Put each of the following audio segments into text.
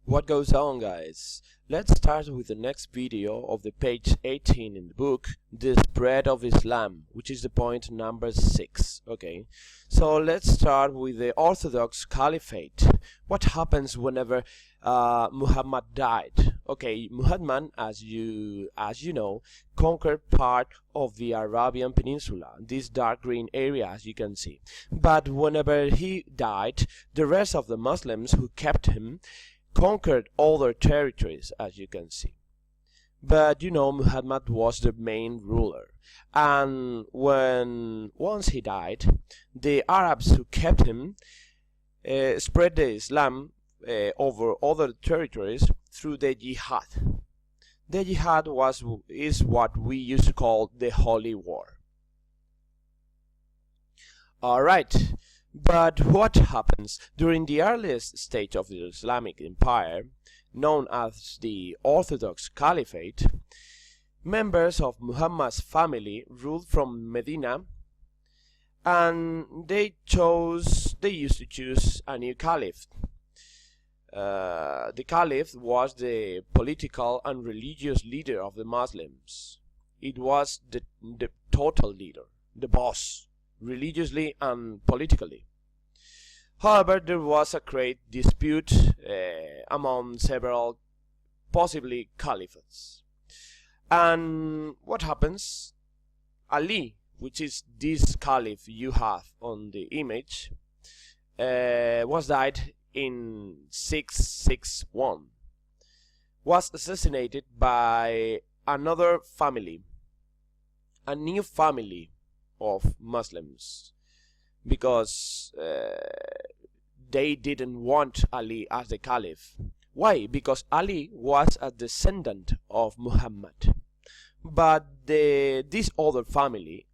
What goes on, guys? Let's start with the next video of the page 18 in the book, The Spread of Islam, which is the point number 6. Okay, so let's start with the Orthodox Caliphate. What happens whenever Muhammad died? Okay, Muhammad, as you know, conquered part of the Arabian Peninsula, this dark green area as you can see. But whenever he died, the rest of the Muslims who kept him conquered other territories, as you can see. But Muhammad was the main ruler, and once he died, the Arabs who kept him spread the Islam over other territories through the jihad. The jihad is what we used to call the Holy War. Alright, but what happens during the earliest stage of the Islamic Empire, known as the Orthodox Caliphate? Members of Muhammad's family ruled from Medina, and they used to choose a new caliph. The caliph was the political and religious leader of the Muslims. It was the total leader, the boss, religiously and politically. However, there was a great dispute among several possibly caliphates. And what happens? Ali, which is this caliph you have on the image, was died in 661, was assassinated by another family, a new family of Muslims, because they didn't want Ali as the caliph. Why? Because Ali was a descendant of Muhammad, but this other family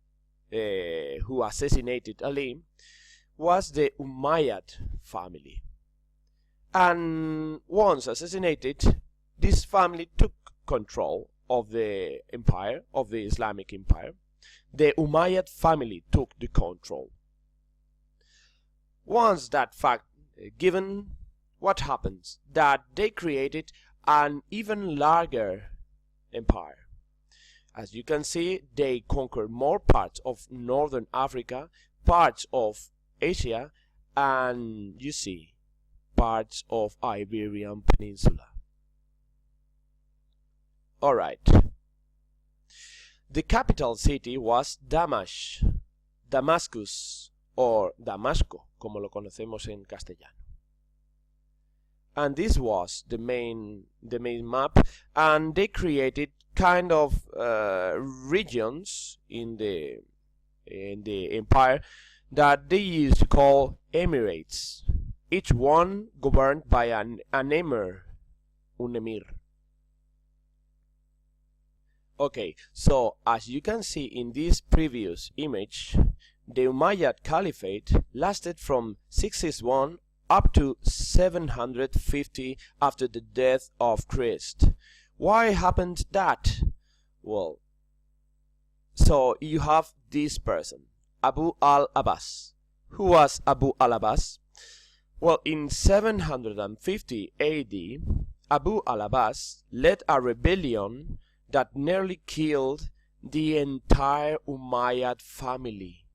who assassinated Ali was the Umayyad family. And once assassinated, this family took control of the empire, of the Islamic Empire. The Umayyad family took the control. Once that fact given, what happens? That they created an even larger empire. As you can see, they conquered more parts of northern Africa, parts of Asia, and you see, parts of Iberian Peninsula. Alright. The capital city was Damascus, or Damasco, como lo conocemos en castellano. And this was the main map, and they created kind of regions in the empire that they used to call emirates, each one governed by an emir, un emir. Okay, so as you can see in this previous image, the Umayyad Caliphate lasted from 661 up to 750 after the death of Christ. Why happened that? Well, so you have this person, Abu al-Abbas. Who was Abu al-Abbas? Well, in 750 AD, Abu al-Abbas led a rebellion that nearly killed the entire Umayyad family.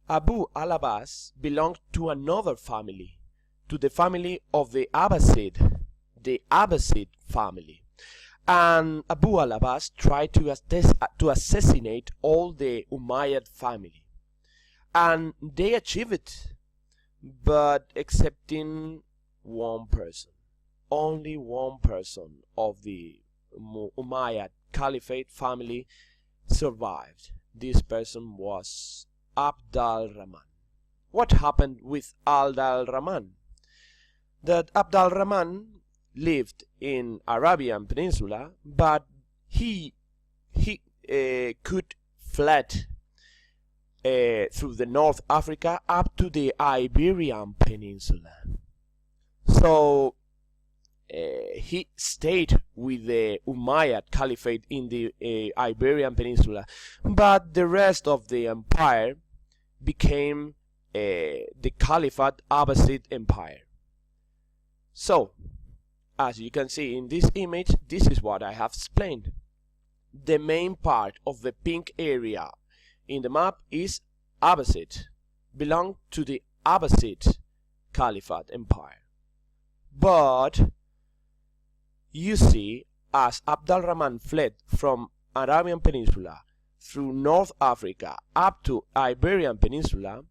Abu al-Abbas belonged to another family, to the family of the Abbasid family. And Abu al-Abbas tried to assassinate all the Umayyad family. And they achieved it, but excepting one person. Only one person of the Umayyad Caliphate family survived. This person was Abd al-Rahman. What happened with Abd al-Rahman? That Abd al-Rahman lived in Arabian Peninsula, but he could fled through the North Africa up to the Iberian Peninsula. So he stayed with the Umayyad Caliphate in the Iberian Peninsula, but the rest of the empire became the Caliphate Abbasid Empire. So as you can see in this image, this is what I have explained. The main part of the pink area in the map is Abbasid, belonged to the Abbasid Caliphate Empire. But you see, as Abd al-Rahman fled from Arabian Peninsula through North Africa up to Iberian Peninsula,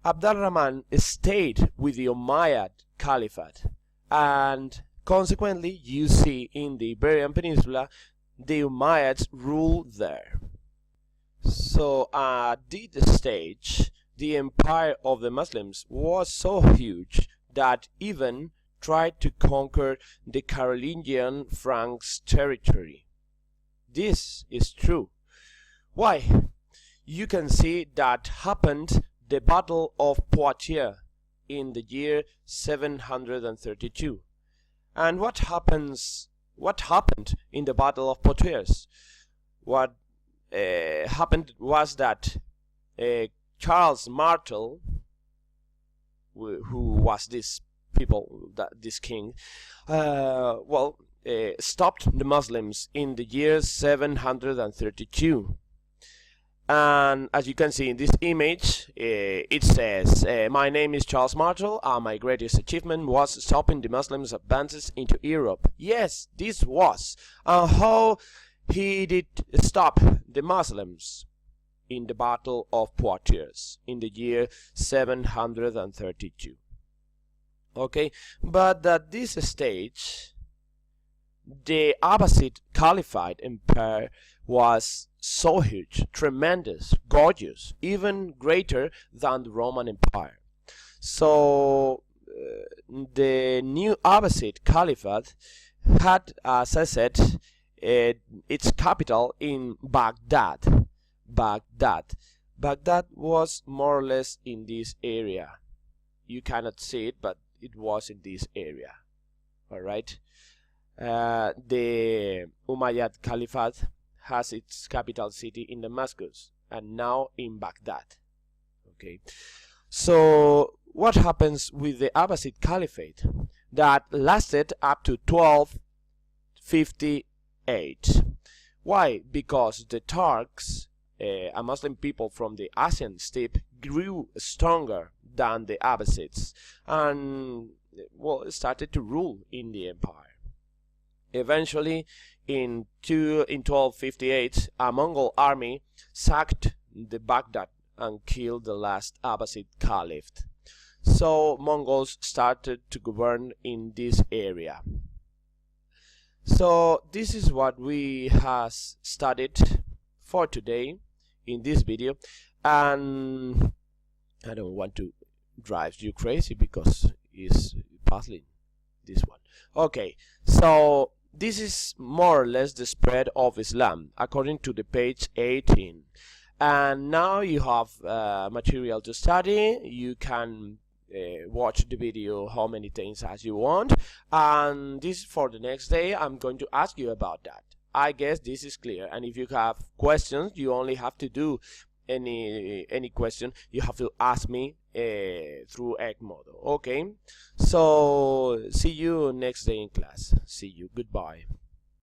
Abd al-Rahman stayed with the Umayyad Caliphate, and consequently you see in the Iberian Peninsula the Umayyads ruled there. So at this stage, the empire of the Muslims was so huge that even tried to conquer the Carolingian Franks territory. This is true. Why? You can see that happened the Battle of Poitiers in the year 732. And what happened in the Battle of Poitiers? What happened was that Charles Martel, who was this king, stopped the Muslims in the year 732. And as you can see in this image, it says, my name is Charles Martel, and my greatest achievement was stopping the Muslims' advances into Europe. Yes, this was. And how he did stop the Muslims? In the Battle of Poitiers in the year 732. Okay, but at this stage, the Abbasid Caliphate Empire was so huge, tremendous, gorgeous, even greater than the Roman Empire. So the new Abbasid Caliphate had, as I said, its capital in Baghdad. Baghdad was more or less in this area. You cannot see it, but it was in this area. Alright. The Umayyad Caliphate has its capital city in Damascus and now in Baghdad. Okay. So what happens with the Abbasid Caliphate? That lasted up to 1258. Why? Because the Turks, a Muslim people from the Asian steppe, grew stronger than the Abbasids and started to rule in the empire. Eventually, in 1258, a Mongol army sacked the Baghdad and killed the last Abbasid Caliph. So Mongols started to govern in this area. So this is what we have studied for today in this video, and I don't want to drive you crazy because it's puzzling, this one. Okay, so this is more or less the spread of Islam according to the page 18, and now you have material to study. You can watch the video how many times as you want, and this for the next day I'm going to ask you about that. I guess this is clear, and if you have questions, you only have to do any question you have to ask me through Edmodo. Okay, so see you next day in class. See you. Goodbye.